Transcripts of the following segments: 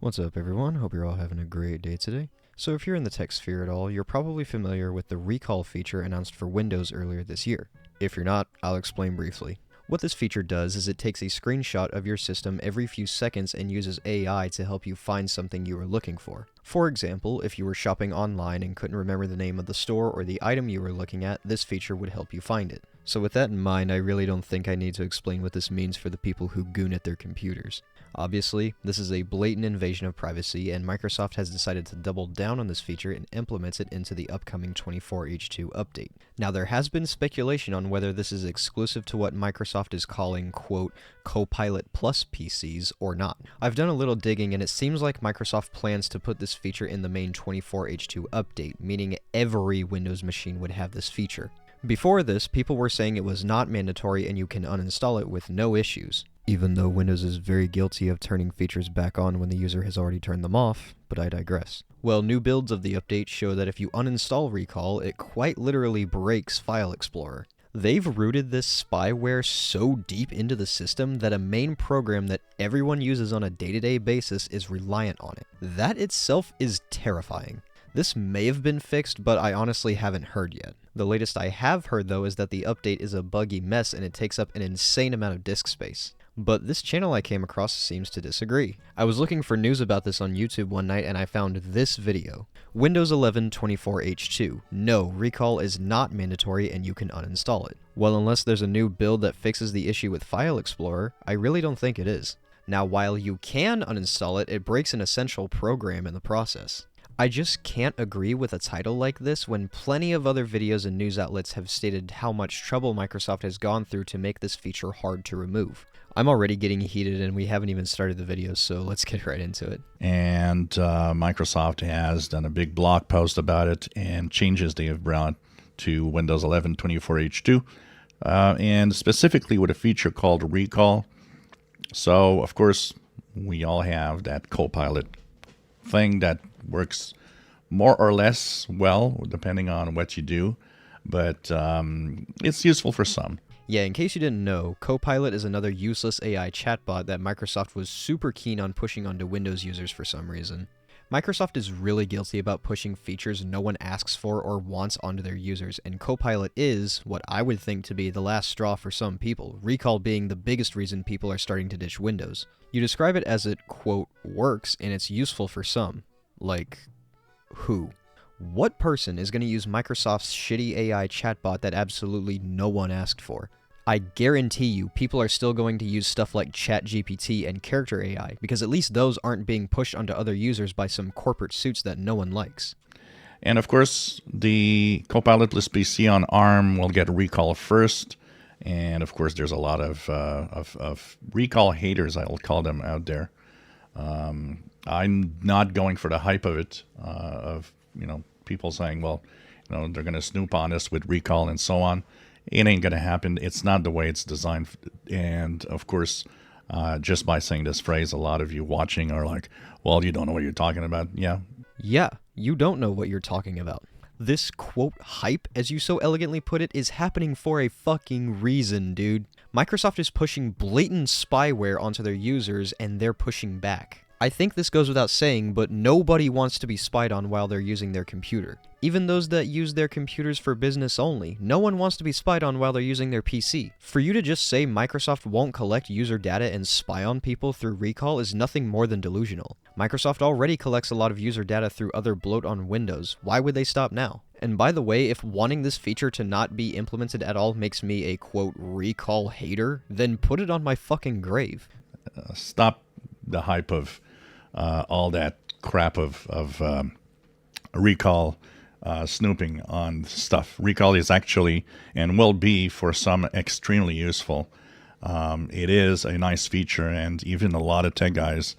What's up, everyone? Hope you're all having a great day today. So if you're in the tech sphere at all, you're probably familiar with the recall feature announced for Windows earlier this year. If you're not, I'll explain briefly. What this feature does is it takes a screenshot of your system every few seconds and uses AI to help you find something you were looking for. For example, if you were shopping online and couldn't remember the name of the store or the item you were looking at, this feature would help you find it. So with that in mind, I really don't think I need to explain what this means for the people who goon at their computers. Obviously, this is a blatant invasion of privacy, and Microsoft has decided to double down on this feature and implements it into the upcoming 24H2 update. Now, there has been speculation on whether this is exclusive to what Microsoft is calling, quote, Copilot Plus PCs or not. I've done a little digging, and it seems like Microsoft plans to put this feature in the main 24H2 update, meaning every Windows machine would have this feature. Before this, people were saying it was not mandatory and you can uninstall it with no issues, even though Windows is very guilty of turning features back on when the user has already turned them off, but I digress. Well, new builds of the update show that if you uninstall Recall, it quite literally breaks File Explorer. They've rooted this spyware so deep into the system that a main program that everyone uses on a day-to-day basis is reliant on it. That itself is terrifying. This may have been fixed, but I honestly haven't heard yet. The latest I have heard, though, is that the update is a buggy mess and it takes up an insane amount of disk space. But this channel I came across seems to disagree. I was looking for news about this on YouTube one night and I found this video. Windows 11 24H2. No, recall is not mandatory and you can uninstall it. Well, unless there's a new build that fixes the issue with File Explorer, I really don't think it is. Now, while you can uninstall it, it breaks an essential program in the process. I just can't agree with a title like this when plenty of other videos and news outlets have stated how much trouble Microsoft has gone through to make this feature hard to remove. I'm already getting heated and we haven't even started the video, so let's get right into it. And Microsoft has done a big blog post about it and changes they have brought to Windows 11 24H2, and specifically with a feature called Recall. So, of course, we all have that Copilot thing that works more or less well, depending on what you do, but it's useful for some. Yeah, in case you didn't know, Copilot is another useless AI chatbot that Microsoft was super keen on pushing onto Windows users for some reason. Microsoft is really guilty about pushing features no one asks for or wants onto their users, and Copilot is what I would think to be the last straw for some people, Recall being the biggest reason people are starting to ditch Windows. You describe it as it, quote, works and it's useful for some. Like, who? What person is going to use Microsoft's shitty AI chatbot that absolutely no one asked for? I guarantee you, people are still going to use stuff like ChatGPT and Character AI, because at least those aren't being pushed onto other users by some corporate suits that no one likes. And of course, the Copilot Plus PC on ARM will get Recall first. And of course, there's a lot of Recall haters, I'll call them, out there. I'm not going for the hype of it, of people saying, well, they're going to snoop on us with Recall and so on. It ain't going to happen. It's not the way it's designed. And of course, just by saying this phrase, a lot of you watching are like, well, you don't know what you're talking about. Yeah, you don't know what you're talking about. This, quote, hype, as you so elegantly put it, is happening for a fucking reason, dude. Microsoft is pushing blatant spyware onto their users, and they're pushing back. I think this goes without saying, but nobody wants to be spied on while they're using their computer. Even those that use their computers for business only. No one wants to be spied on while they're using their PC. For you to just say Microsoft won't collect user data and spy on people through Recall is nothing more than delusional. Microsoft already collects a lot of user data through other bloat on Windows. Why would they stop now? And by the way, if wanting this feature to not be implemented at all makes me a, quote, Recall hater, then put it on my fucking grave. Stop the hype of all that crap of Recall snooping on stuff. Recall is actually, and will be for some, extremely useful. It is a nice feature, and even a lot of tech guys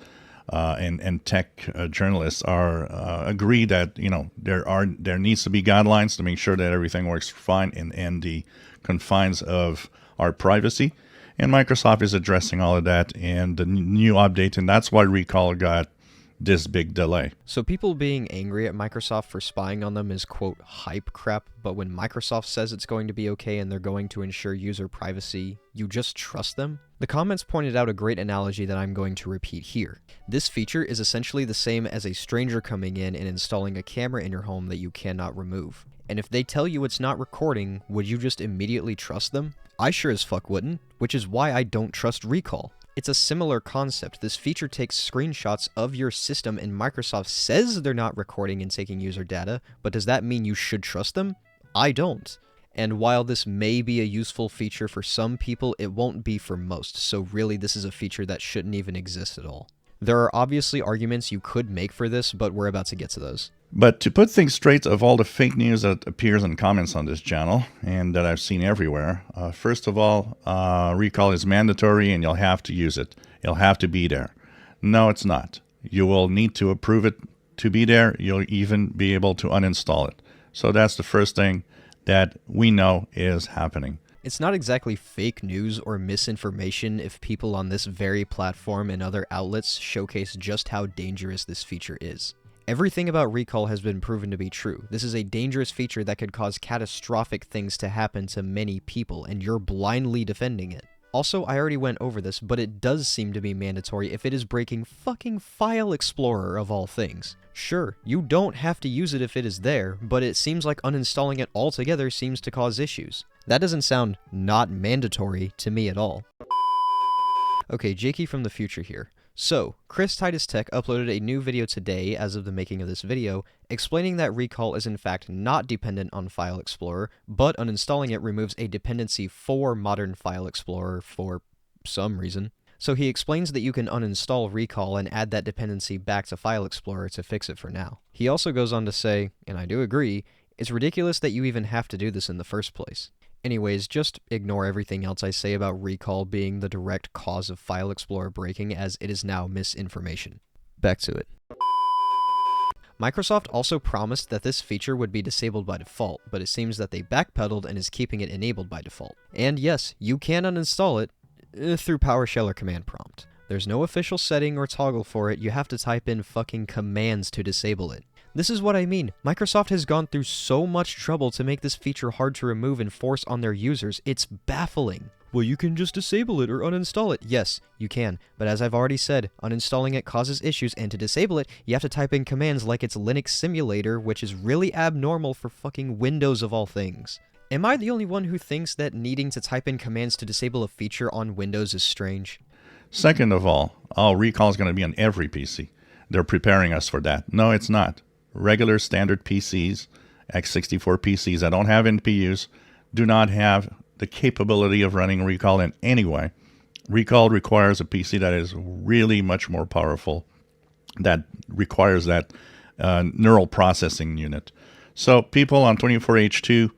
and tech journalists are agree that there needs to be guidelines to make sure that everything works fine in the confines of our privacy. And Microsoft is addressing all of that in the new update, and that's why Recall got this big delay. So people being angry at Microsoft for spying on them is, quote, hype crap, but when Microsoft says it's going to be okay and they're going to ensure user privacy, you just trust them? The comments pointed out a great analogy that I'm going to repeat here. This feature is essentially the same as a stranger coming in and installing a camera in your home that you cannot remove. And if they tell you it's not recording, would you just immediately trust them? I sure as fuck wouldn't, which is why I don't trust Recall. It's a similar concept. This feature takes screenshots of your system and Microsoft says they're not recording and taking user data, but does that mean you should trust them? I don't. And while this may be a useful feature for some people, it won't be for most, so really this is a feature that shouldn't even exist at all. There are obviously arguments you could make for this, but we're about to get to those. But to put things straight of all the fake news that appears in comments on this channel and that I've seen everywhere, first of all, Recall is mandatory and you'll have to use it. You'll have to be there. No, it's not. You will need to approve it to be there. You'll even be able to uninstall it. So that's the first thing that we know is happening. It's not exactly fake news or misinformation if people on this very platform and other outlets showcase just how dangerous this feature is. Everything about Recall has been proven to be true. This is a dangerous feature that could cause catastrophic things to happen to many people, and you're blindly defending it. Also, I already went over this, but it does seem to be mandatory if it is breaking fucking File Explorer of all things. Sure, you don't have to use it if it is there, but it seems like uninstalling it altogether seems to cause issues. That doesn't sound not mandatory to me at all. Okay, Jakey from the future here. So, Chris Titus Tech uploaded a new video today, as of the making of this video, explaining that Recall is in fact not dependent on File Explorer, but uninstalling it removes a dependency for modern File Explorer for some reason. So he explains that you can uninstall Recall and add that dependency back to File Explorer to fix it for now. He also goes on to say, and I do agree, it's ridiculous that you even have to do this in the first place. Anyways, just ignore everything else I say about Recall being the direct cause of File Explorer breaking, as it is now misinformation. Back to it. Microsoft also promised that this feature would be disabled by default, but it seems that they backpedaled and is keeping it enabled by default. And yes, you can uninstall it through PowerShell or command prompt. There's no official setting or toggle for it, you have to type in fucking commands to disable it. This is what I mean. Microsoft has gone through so much trouble to make this feature hard to remove and force on their users, it's baffling. Well, you can just disable it or uninstall it. Yes, you can, but as I've already said, uninstalling it causes issues, and to disable it, you have to type in commands like it's Linux Simulator, which is really abnormal for fucking Windows of all things. Am I the only one who thinks that needing to type in commands to disable a feature on Windows is strange? Second of all, Recall is going to be on every PC. They're preparing us for that. No, it's not. Regular standard PCs, x64 PCs that don't have NPUs, do not have the capability of running Recall in any way. Recall requires a PC that is really much more powerful, that requires that neural processing unit. So people on 24H2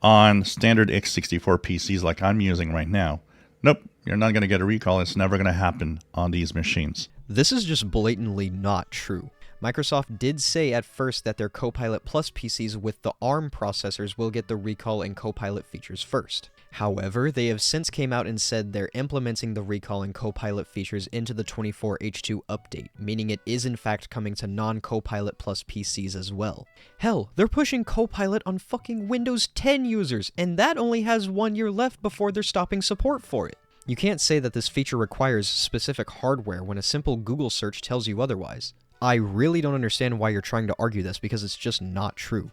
on standard x64 PCs like I'm using right now, nope, you're not going to get a Recall. It's never going to happen on these machines. This is just blatantly not true. Microsoft did say at first that their Copilot Plus PCs with the ARM processors will get the Recall and Copilot features first. However, they have since came out and said they're implementing the Recall and Copilot features into the 24H2 update, meaning it is in fact coming to non-Copilot Plus PCs as well. Hell, they're pushing Copilot on fucking Windows 10 users, and that only has 1 year left before they're stopping support for it. You can't say that this feature requires specific hardware when a simple Google search tells you otherwise. I really don't understand why you're trying to argue this, because it's just not true.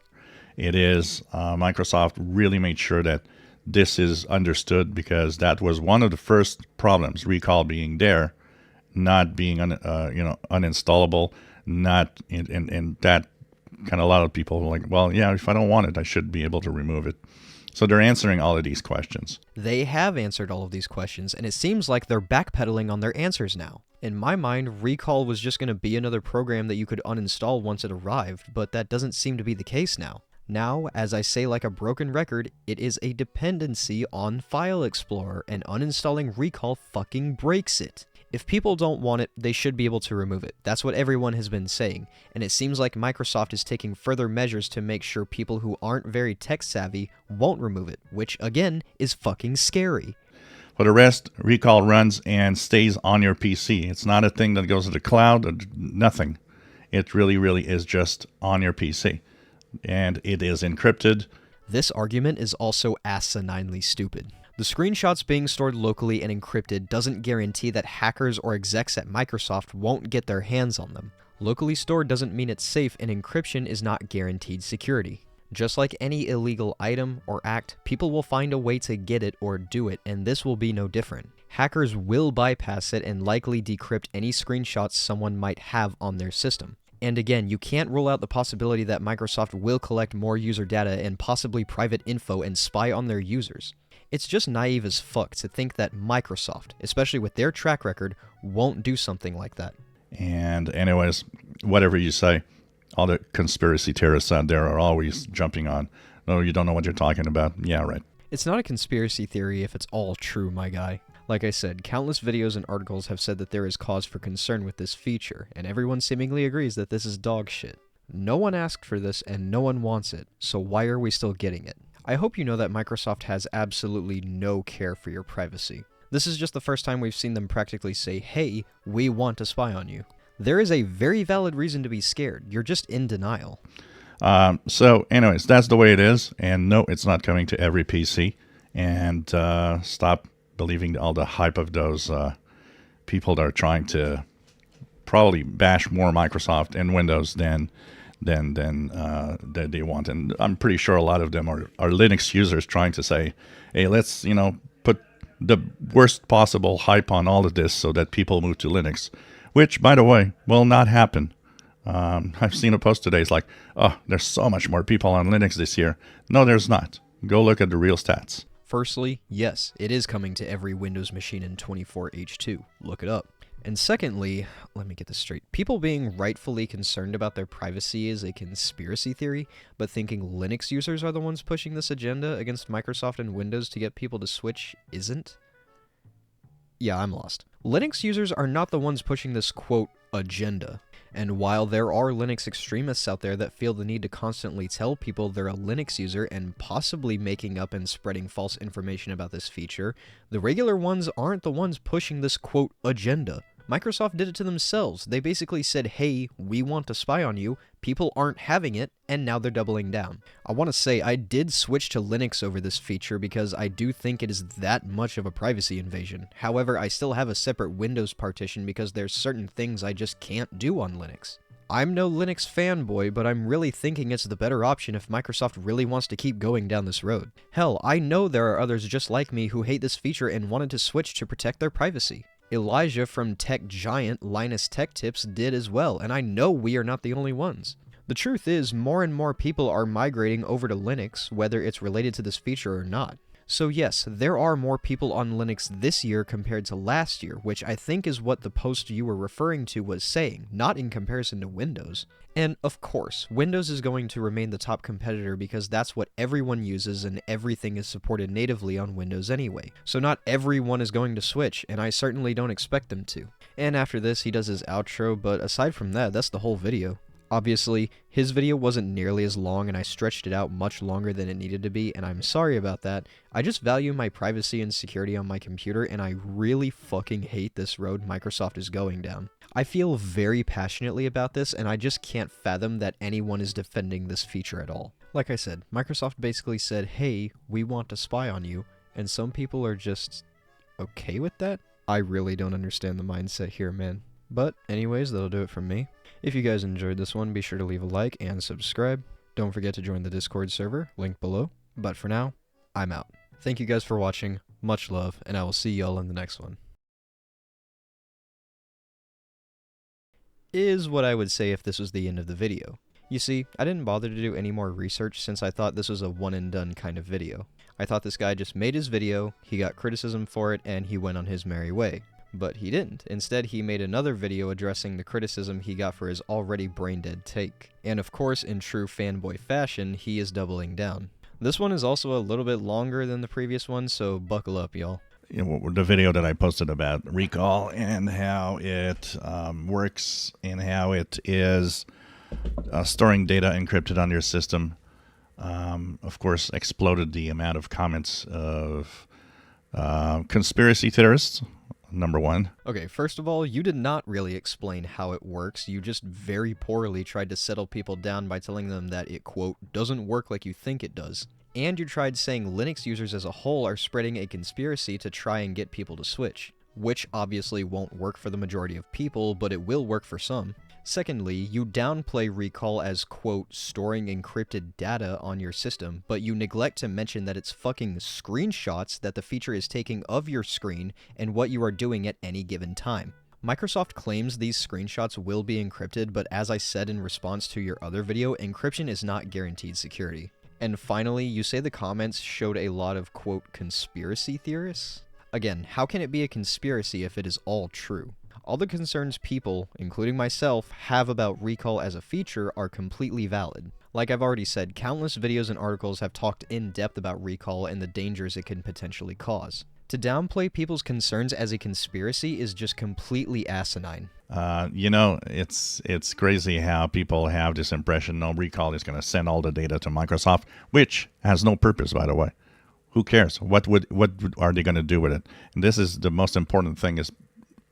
It is. Microsoft really made sure that this is understood, because that was one of the first problems, Recall being there, not being uninstallable, not and that kind of a lot of people were like, well, yeah, if I don't want it, I should be able to remove it. So they're answering all of these questions. They have answered all of these questions, and it seems like they're backpedaling on their answers now. In my mind, Recall was just going to be another program that you could uninstall once it arrived, but that doesn't seem to be the case now. Now, as I say like a broken record, it is a dependency on File Explorer, and uninstalling Recall fucking breaks it. If people don't want it, they should be able to remove it. That's what everyone has been saying, and it seems like Microsoft is taking further measures to make sure people who aren't very tech savvy won't remove it, which, again, is fucking scary. For the rest, recall runs and stays on your PC. It's not a thing that goes to the cloud or nothing. It really, really is just on your PC. And it is encrypted. This argument is also asininely stupid. The screenshots being stored locally and encrypted doesn't guarantee that hackers or execs at Microsoft won't get their hands on them. Locally stored doesn't mean it's safe, and encryption is not guaranteed security. Just like any illegal item or act, people will find a way to get it or do it, and this will be no different. Hackers will bypass it and likely decrypt any screenshots someone might have on their system. And again, you can't rule out the possibility that Microsoft will collect more user data and possibly private info and spy on their users. It's just naive as fuck to think that Microsoft, especially with their track record, won't do something like that. And anyways, whatever you say, all the conspiracy theorists out there are always jumping on, no, you don't know what you're talking about. Yeah, right. It's not a conspiracy theory if it's all true, my guy. Like I said, countless videos and articles have said that there is cause for concern with this feature, and everyone seemingly agrees that this is dog shit. No one asked for this and no one wants it, so why are we still getting it? I hope you know that Microsoft has absolutely no care for your privacy. This is just the first time we've seen them practically say, hey, we want to spy on you. There is a very valid reason to be scared. You're just in denial. So anyways, that's the way it is. And no, it's not coming to every PC. And stop believing all the hype of those people that are trying to probably bash more Microsoft and Windows than they want. And I'm pretty sure a lot of them are Linux users trying to say, hey, let's, put the worst possible hype on all of this so that people move to Linux, which, by the way, will not happen. I've seen a post today. It's like, oh, there's so much more people on Linux this year. No, there's not. Go look at the real stats. Firstly, yes, it is coming to every Windows machine in 24H2. Look it up. And secondly, let me get this straight. People being rightfully concerned about their privacy is a conspiracy theory, but thinking Linux users are the ones pushing this agenda against Microsoft and Windows to get people to switch isn't? Yeah, I'm lost. Linux users are not the ones pushing this, quote, agenda. And while there are Linux extremists out there that feel the need to constantly tell people they're a Linux user and possibly making up and spreading false information about this feature, the regular ones aren't the ones pushing this, quote, agenda. Microsoft did it to themselves. They basically said, hey, we want to spy on you, people aren't having it, and now they're doubling down. I want to say I did switch to Linux over this feature because I do think it is that much of a privacy invasion. However, I still have a separate Windows partition because there's certain things I just can't do on Linux. I'm no Linux fanboy, but I'm really thinking it's the better option if Microsoft really wants to keep going down this road. Hell, I know there are others just like me who hate this feature and wanted to switch to protect their privacy. Elijah from tech giant Linus Tech Tips did as well, and I know we are not the only ones. The truth is, more and more people are migrating over to Linux, whether it's related to this feature or not. So yes, there are more people on Linux this year compared to last year, which I think is what the post you were referring to was saying, not in comparison to Windows. And of course, Windows is going to remain the top competitor because that's what everyone uses and everything is supported natively on Windows anyway. So not everyone is going to switch, and I certainly don't expect them to. And after this, he does his outro, but aside from that, that's the whole video. Obviously, his video wasn't nearly as long and I stretched it out much longer than it needed to be, and I'm sorry about that. I just value my privacy and security on my computer, and I really fucking hate this road Microsoft is going down. I feel very passionately about this, and I just can't fathom that anyone is defending this feature at all. Like I said, Microsoft basically said, hey, we want to spy on you, and some people are just okay with that? I really don't understand the mindset here, man. But anyways, that'll do it from me. If you guys enjoyed this one, be sure to leave a like and subscribe. Don't forget to join the Discord server, link below. But for now, I'm out. Thank you guys for watching, much love, and I will see y'all in the next one. Is what I would say if this was the end of the video. You see, I didn't bother to do any more research since I thought this was a one and done kind of video. I thought this guy just made his video, he got criticism for it, and he went on his merry way. But he didn't. Instead, he made another video addressing the criticism he got for his already brain-dead take. And of course, in true fanboy fashion, he is doubling down. This one is also a little bit longer than the previous one, so buckle up, y'all. The video that I posted about recall and how it works and how it is storing data encrypted on your system, of course, exploded the amount of comments of Conspiracy theorists, number one. Okay, first of all, you did not really explain how it works. You just very poorly tried to settle people down by telling them that it, quote, doesn't work like you think it does. And you tried saying Linux users as a whole are spreading a conspiracy to try and get people to switch, which obviously won't work for the majority of people, but it will work for some. Secondly, you downplay recall as, quote, storing encrypted data on your system, but you neglect to mention that it's fucking screenshots that the feature is taking of your screen and what you are doing at any given time. Microsoft claims these screenshots will be encrypted, but as I said in response to your other video, encryption is not guaranteed security. And finally, you say the comments showed a lot of, quote, conspiracy theorists? Again, how can it be a conspiracy if it is all true? All the concerns people, including myself, have about recall as a feature are completely valid. Like I've already said, countless videos and articles have talked in depth about recall and the dangers it can potentially cause. To downplay people's concerns as a conspiracy is just completely asinine. It's crazy how people have this impression no recall is going to send all the data to Microsoft, which has no purpose, by the way. Who cares? What are they going to do with it? And this is the most important thing is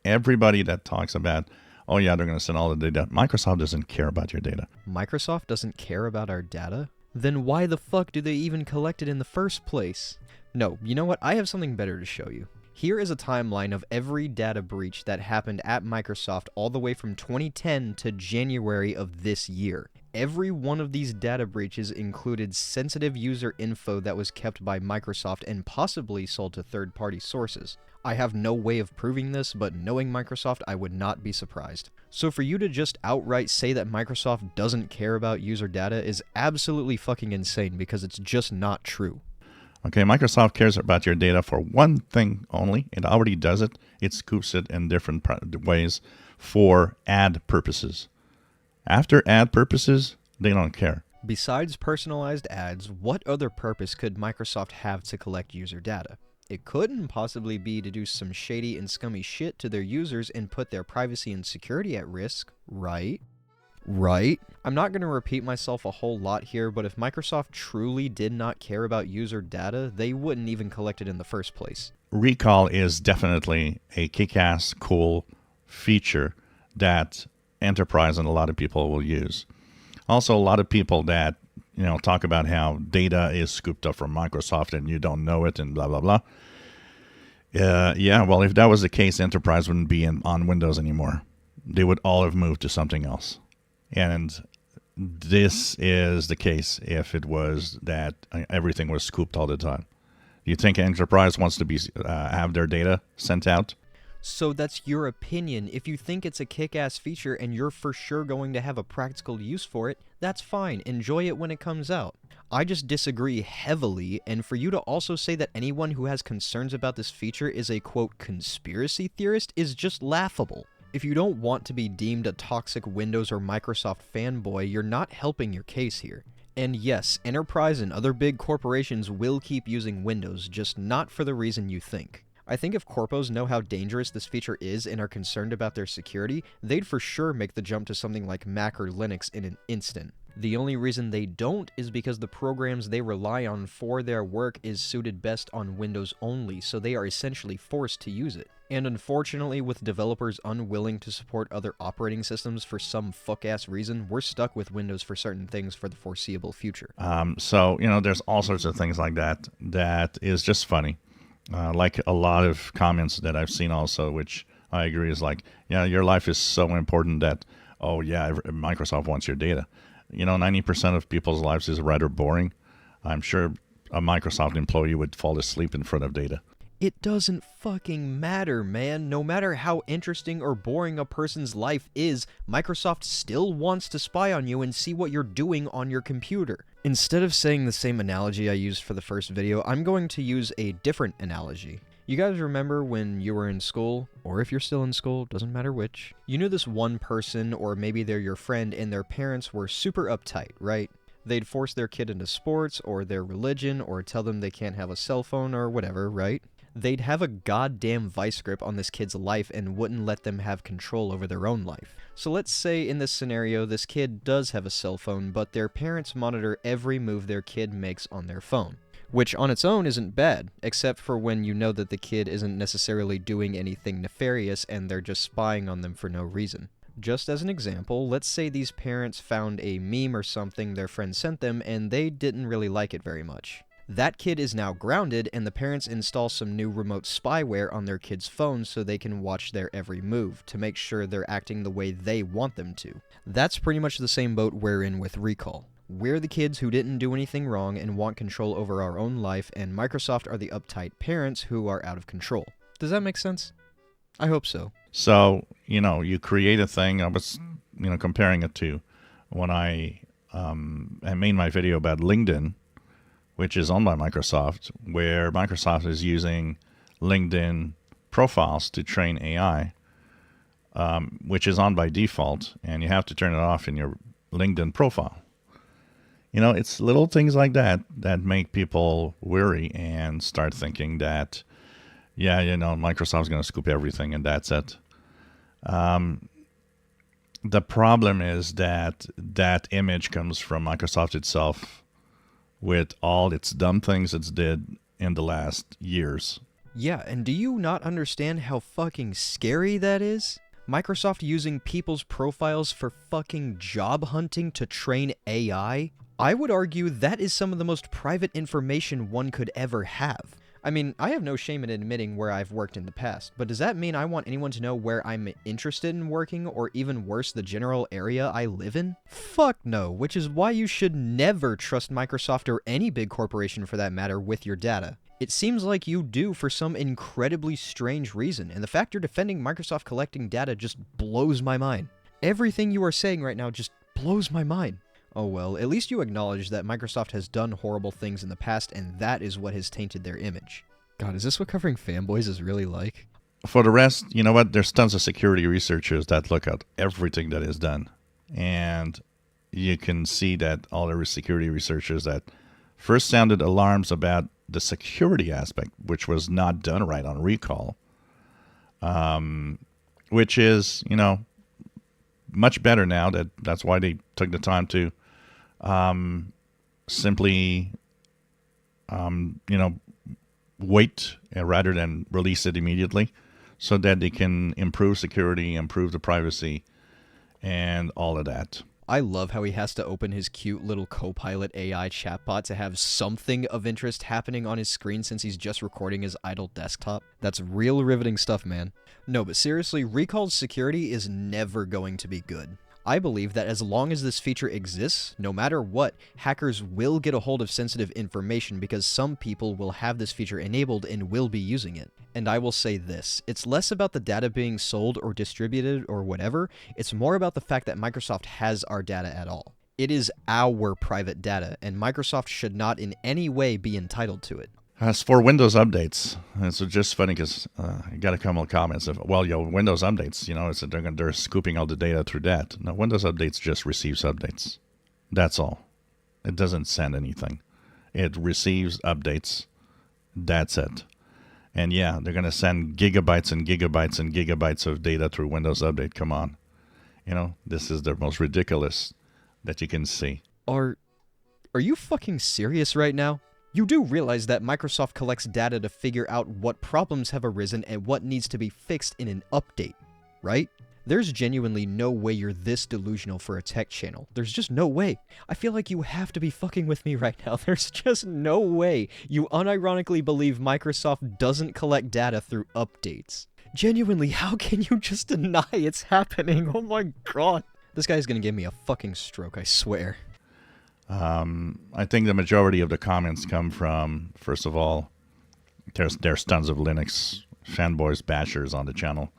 everybody that talks about, oh yeah, they're going to send all the data. Microsoft doesn't care about your data. Microsoft doesn't care about our data? Then why the fuck do they even collect it in the first place? No, you know what? I have something better to show you. Here is a timeline of every data breach that happened at Microsoft all the way from 2010 to January of this year. Every one of these data breaches included sensitive user info that was kept by Microsoft and possibly sold to third-party sources. I have no way of proving this, but knowing Microsoft, I would not be surprised. So for you to just outright say that Microsoft doesn't care about user data is absolutely fucking insane because it's just not true. Okay, Microsoft cares about your data for one thing only. It already does it. It scoops it in different ways for ad purposes. After ad purposes, they don't care. Besides personalized ads, what other purpose could Microsoft have to collect user data? It couldn't possibly be to do some shady and scummy shit to their users and put their privacy and security at risk, right? Right? I'm not going to repeat myself a whole lot here, but if Microsoft truly did not care about user data, they wouldn't even collect it in the first place. Recall is definitely a kick-ass, cool feature that enterprise and a lot of people will use. Also, a lot of people that talk about how data is scooped up from Microsoft and you don't know it and blah, blah, blah. Well, if that was the case, enterprise wouldn't be on Windows anymore. They would all have moved to something else. And this is the case if it was that everything was scooped all the time. Do you think enterprise wants to be have their data sent out? So that's your opinion. If you think it's a kick-ass feature and you're for sure going to have a practical use for it, that's fine. Enjoy it when it comes out. I just disagree heavily, and for you to also say that anyone who has concerns about this feature is a, quote, conspiracy theorist is just laughable. If you don't want to be deemed a toxic Windows or Microsoft fanboy, you're not helping your case here. And yes, enterprise and other big corporations will keep using Windows, just not for the reason you think. I think if corpos know how dangerous this feature is and are concerned about their security, they'd for sure make the jump to something like Mac or Linux in an instant. The only reason they don't is because the programs they rely on for their work is suited best on Windows only, so they are essentially forced to use it. And unfortunately, with developers unwilling to support other operating systems for some fuck-ass reason, we're stuck with Windows for certain things for the foreseeable future. So there's all sorts of things like that is just funny. Like a lot of comments that I've seen also, which I agree is like, yeah, your life is so important that, oh yeah, Microsoft wants your data. 90% of people's lives is rather boring. I'm sure a Microsoft employee would fall asleep in front of data. It doesn't fucking matter, man. No matter how interesting or boring a person's life is, Microsoft still wants to spy on you and see what you're doing on your computer. Instead of saying the same analogy I used for the first video, I'm going to use a different analogy. You guys remember when you were in school, or if you're still in school, doesn't matter which, you knew this one person, or maybe they're your friend, and their parents were super uptight, right? They'd force their kid into sports, or their religion, or tell them they can't have a cell phone, or whatever, right? They'd have a goddamn vice grip on this kid's life and wouldn't let them have control over their own life. So let's say in this scenario, this kid does have a cell phone, but their parents monitor every move their kid makes on their phone. which on its own isn't bad, except for when you know that the kid isn't necessarily doing anything nefarious and they're just spying on them for no reason. Just as an example, let's say these parents found a meme or something their friend sent them and they didn't really like it very much. That kid is now grounded, and the parents install some new remote spyware on their kid's phone so they can watch their every move to make sure they're acting the way they want them to. That's pretty much the same boat we're in with Recall. We're the kids who didn't do anything wrong and want control over our own life, and Microsoft are the uptight parents who are out of control. Does that make sense? I hope so. So, you create a thing. I was, comparing it to when I made my video about LinkedIn, which is owned by Microsoft, where Microsoft is using LinkedIn profiles to train AI, which is on by default, and you have to turn it off in your LinkedIn profile. It's little things like that that make people worry and start thinking that, Microsoft's going to scoop everything and that's it. The problem is that image comes from Microsoft itself, with all its dumb things it's did in the last years. Yeah, and do you not understand how fucking scary that is? Microsoft using people's profiles for fucking job hunting to train AI? I would argue that is some of the most private information one could ever have. I mean, I have no shame in admitting where I've worked in the past, but does that mean I want anyone to know where I'm interested in working, or even worse, the general area I live in? Fuck no, which is why you should never trust Microsoft or any big corporation for that matter with your data. It seems like you do for some incredibly strange reason, and the fact you're defending Microsoft collecting data just blows my mind. Everything you are saying right now just blows my mind. Oh well, at least you acknowledge that Microsoft has done horrible things in the past, and that is what has tainted their image. God, is this what covering fanboys is really like? For the rest, you know what? There's tons of security researchers that look at everything that is done. And you can see that all the security researchers that first sounded alarms about the security aspect, which was not done right on Recall, which is, much better now. That's why they took the time to simply, wait rather than release it immediately, so that they can improve security, improve the privacy, and all of that. I love how he has to open his cute little Copilot AI chatbot to have something of interest happening on his screen since he's just recording his idle desktop. That's real riveting stuff, man. No, but seriously, Recall's security is never going to be good. I believe that as long as this feature exists, no matter what, hackers will get a hold of sensitive information because some people will have this feature enabled and will be using it. And I will say this, it's less about the data being sold or distributed or whatever, it's more about the fact that Microsoft has our data at all. It is our private data, and Microsoft should not in any way be entitled to it. As for Windows updates, it's just funny because you got a couple of comments of, Windows updates, they're scooping all the data through that. No, Windows updates just receives updates. That's all. It doesn't send anything. It receives updates. That's it. And yeah, they're going to send gigabytes and gigabytes and gigabytes of data through Windows Update. Come on. This is the most ridiculous that you can see. Are you fucking serious right now? You do realize that Microsoft collects data to figure out what problems have arisen and what needs to be fixed in an update, right? There's genuinely no way you're this delusional for a tech channel. There's just no way. I feel like you have to be fucking with me right now. There's just no way you unironically believe Microsoft doesn't collect data through updates. Genuinely, how can you just deny it's happening? Oh my god. This guy's gonna give me a fucking stroke, I swear. I think the majority of the comments come from, first of all, there's tons of Linux fanboys, bashers on the channel.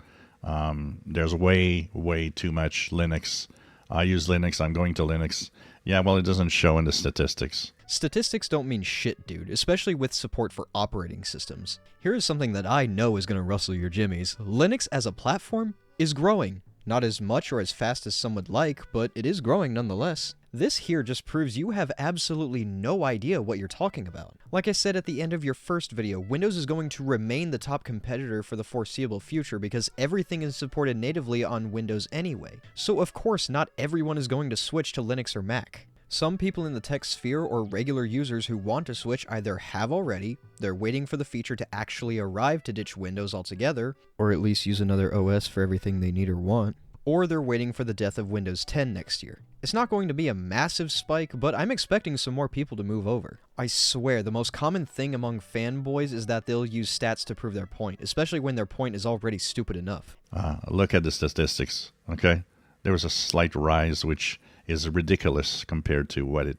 There's way too much Linux. I use Linux. I'm going to Linux. Yeah, well, it doesn't show in the statistics. Statistics don't mean shit, dude, especially with support for operating systems. Here is something that I know is going to rustle your jimmies. Linux as a platform is growing. Not as much or as fast as some would like, but it is growing nonetheless. This here just proves you have absolutely no idea what you're talking about. Like I said at the end of your first video, Windows is going to remain the top competitor for the foreseeable future because everything is supported natively on Windows anyway. So of course not everyone is going to switch to Linux or Mac. Some people in the tech sphere or regular users who want to switch either have already, they're waiting for the feature to actually arrive to ditch Windows altogether, or at least use another OS for everything they need or want, or they're waiting for the death of Windows 10 next year. It's not going to be a massive spike, but I'm expecting some more people to move over. I swear, the most common thing among fanboys is that they'll use stats to prove their point, especially when their point is already stupid enough. Look at the statistics, okay? There was a slight rise, which is ridiculous compared to what it,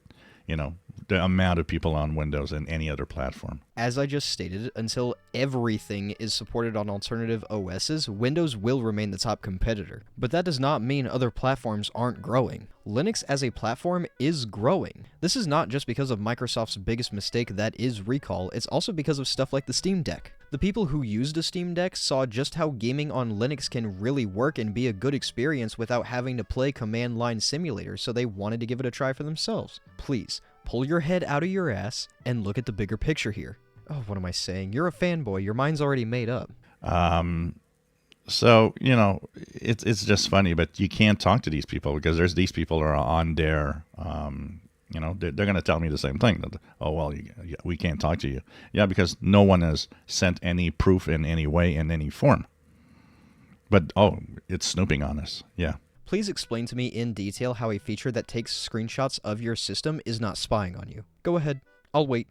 the amount of people on Windows and any other platform. As I just stated, until everything is supported on alternative OSs, Windows will remain the top competitor. But that does not mean other platforms aren't growing. Linux as a platform is growing. This is not just because of Microsoft's biggest mistake, that is recall, it's also because of stuff like the Steam Deck. The people who used a Steam Deck saw just how gaming on Linux can really work and be a good experience without having to play command line simulators, so they wanted to give it a try for themselves. Please, pull your head out of your ass and look at the bigger picture here. Oh, what am I saying? You're a fanboy. Your mind's already made up. So, it's just funny, but you can't talk to these people because there's these people who are on there. They're going to tell me the same thing. That, oh, well, we can't talk to you. Yeah, because no one has sent any proof in any way, in any form. But, it's snooping on us. Yeah. Please explain to me in detail how a feature that takes screenshots of your system is not spying on you. Go ahead. I'll wait.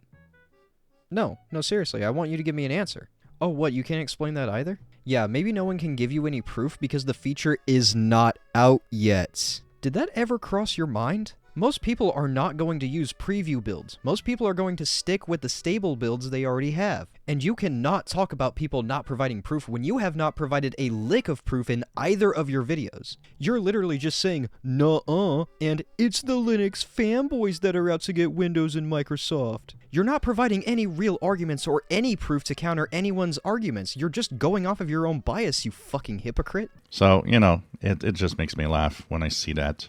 No, seriously, I want you to give me an answer. Oh, what, you can't explain that either? Yeah, maybe no one can give you any proof because the feature is not out yet. Did that ever cross your mind? Most people are not going to use preview builds. Most people are going to stick with the stable builds they already have. And you cannot talk about people not providing proof when you have not provided a lick of proof in either of your videos. You're literally just saying, nuh-uh, and it's the Linux fanboys that are out to get Windows and Microsoft. You're not providing any real arguments or any proof to counter anyone's arguments. You're just going off of your own bias, you fucking hypocrite. So, it just makes me laugh when I see that.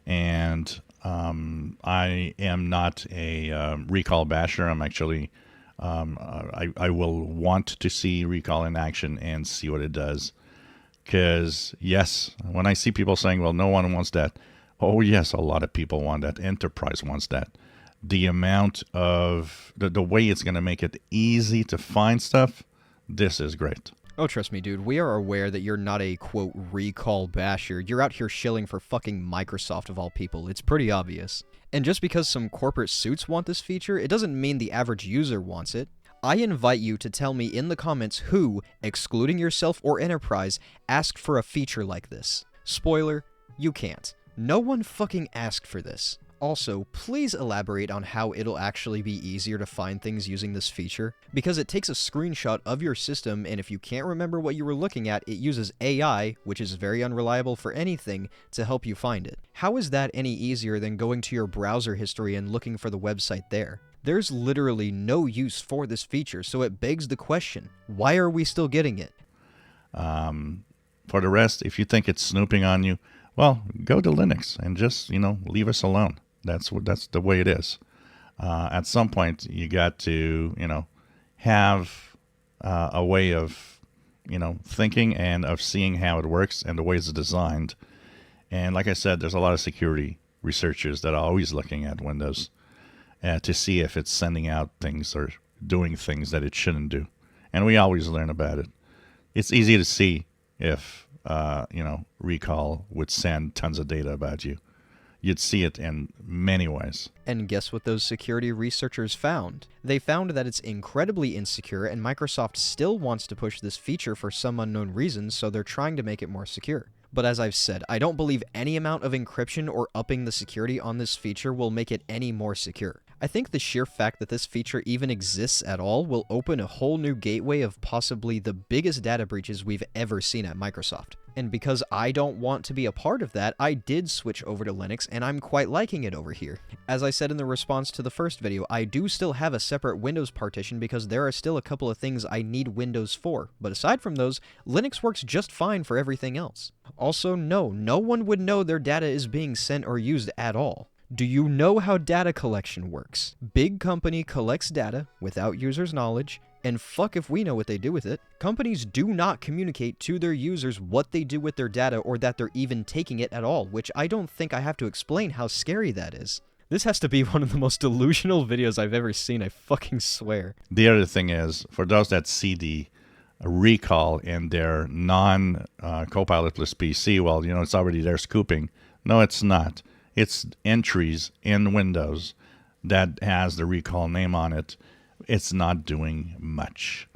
And I am not a recall basher. I'm actually, I will want to see recall in action and see what it does. Because, yes, when I see people saying, well, no one wants that. Oh, yes, a lot of people want that. Enterprise wants that. The amount of, the way it's going to make it easy to find stuff, this is great. Oh, trust me, dude, we are aware that you're not a, quote, recall basher. You're out here shilling for fucking Microsoft of all people. It's pretty obvious. And just because some corporate suits want this feature, it doesn't mean the average user wants it. I invite you to tell me in the comments who, excluding yourself or Enterprise, asked for a feature like this. Spoiler, you can't. No one fucking asked for this. Also, please elaborate on how it'll actually be easier to find things using this feature, because it takes a screenshot of your system, and if you can't remember what you were looking at, it uses AI, which is very unreliable for anything, to help you find it. How is that any easier than going to your browser history and looking for the website there? There's literally no use for this feature, so it begs the question, why are we still getting it? For the rest, if you think it's snooping on you, well, go to Linux and just, leave us alone. That's the way it is. At some point, you got to, have a way of, thinking and of seeing how it works and the way it's designed. And like I said, there's a lot of security researchers that are always looking at Windows to see if it's sending out things or doing things that it shouldn't do. And we always learn about it. It's easy to see if, recall would send tons of data about you. You'd see it in many ways. And guess what those security researchers found? They found that it's incredibly insecure, and Microsoft still wants to push this feature for some unknown reason, so they're trying to make it more secure. But as I've said, I don't believe any amount of encryption or upping the security on this feature will make it any more secure. I think the sheer fact that this feature even exists at all will open a whole new gateway of possibly the biggest data breaches we've ever seen at Microsoft. And because I don't want to be a part of that, I did switch over to Linux, and I'm quite liking it over here. As I said in the response to the first video, I do still have a separate Windows partition because there are still a couple of things I need Windows for, but aside from those, Linux works just fine for everything else. Also, no one would know their data is being sent or used at all. Do you know how data collection works? Big company collects data without users' knowledge, and fuck if we know what they do with it. Companies do not communicate to their users what they do with their data or that they're even taking it at all, which I don't think I have to explain how scary that is. This has to be one of the most delusional videos I've ever seen, I fucking swear. The other thing is, for those that see the recall in their non-Copilot plus PC, well, it's already there scooping. No, it's not. It's entries in Windows that has the recall name on it. It's not doing much.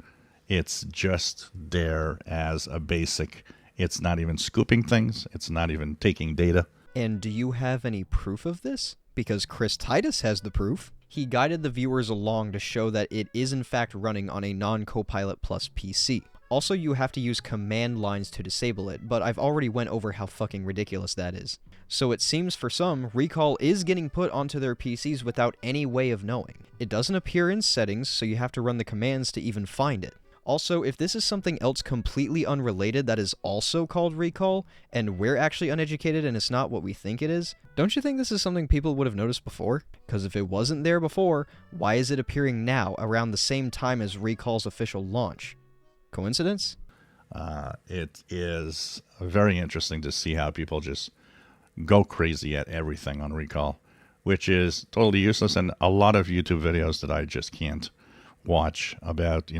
It's just there as a basic. It's not even scooping things. It's not even taking data. And do you have any proof of this? Because Chris Titus has the proof. He guided the viewers along to show that it is in fact running on a non-Copilot plus PC. Also, you have to use command lines to disable it, but I've already went over how fucking ridiculous that is. So it seems for some, recall is getting put onto their PCs without any way of knowing. It doesn't appear in settings, so you have to run the commands to even find it. Also, if this is something else completely unrelated that is also called recall, and we're actually uneducated and it's not what we think it is, don't you think this is something people would have noticed before? Because if it wasn't there before, why is it appearing now, around the same time as recall's official launch? Coincidence? It is very interesting to see how people just go crazy at everything on recall, which is totally useless, and a lot of YouTube videos that I just can't watch about,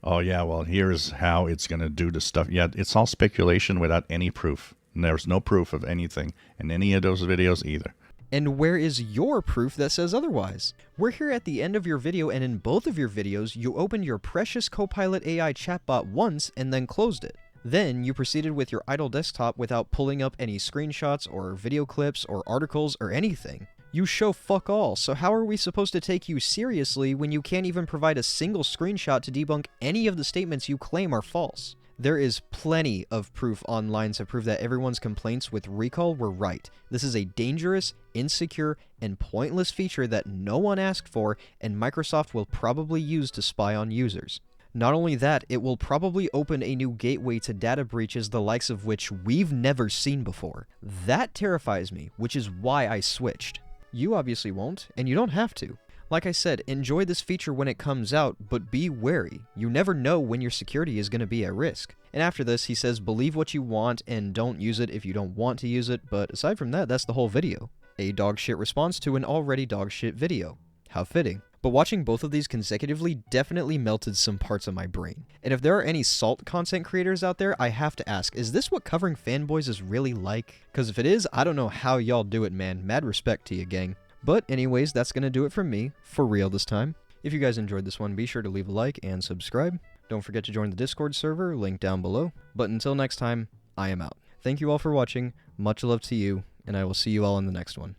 oh yeah, well, here's how it's going to do the stuff. Yeah, it's all speculation without any proof. And there's no proof of anything in any of those videos either. And where is your proof that says otherwise? We're here at the end of your video, and in both of your videos, you opened your precious Copilot AI chatbot once and then closed it. Then, you proceeded with your idle desktop without pulling up any screenshots or video clips or articles or anything. You show fuck all, so how are we supposed to take you seriously when you can't even provide a single screenshot to debunk any of the statements you claim are false? There is plenty of proof online to prove that everyone's complaints with recall were right. This is a dangerous, insecure, and pointless feature that no one asked for, and Microsoft will probably use to spy on users. Not only that, it will probably open a new gateway to data breaches the likes of which we've never seen before. That terrifies me, which is why I switched. You obviously won't, and you don't have to. Like I said, enjoy this feature when it comes out, but be wary. You never know when your security is going to be at risk. And after this, he says believe what you want and don't use it if you don't want to use it, but aside from that, that's the whole video. A dogshit response to an already dogshit video. How fitting. But watching both of these consecutively definitely melted some parts of my brain. And if there are any salt content creators out there, I have to ask, is this what covering fanboys is really like? Because if it is, I don't know how y'all do it, man. Mad respect to you, gang. But anyways, that's going to do it from me, for real this time. If you guys enjoyed this one, be sure to leave a like and subscribe. Don't forget to join the Discord server, link down below. But until next time, I am out. Thank you all for watching, much love to you, and I will see you all in the next one.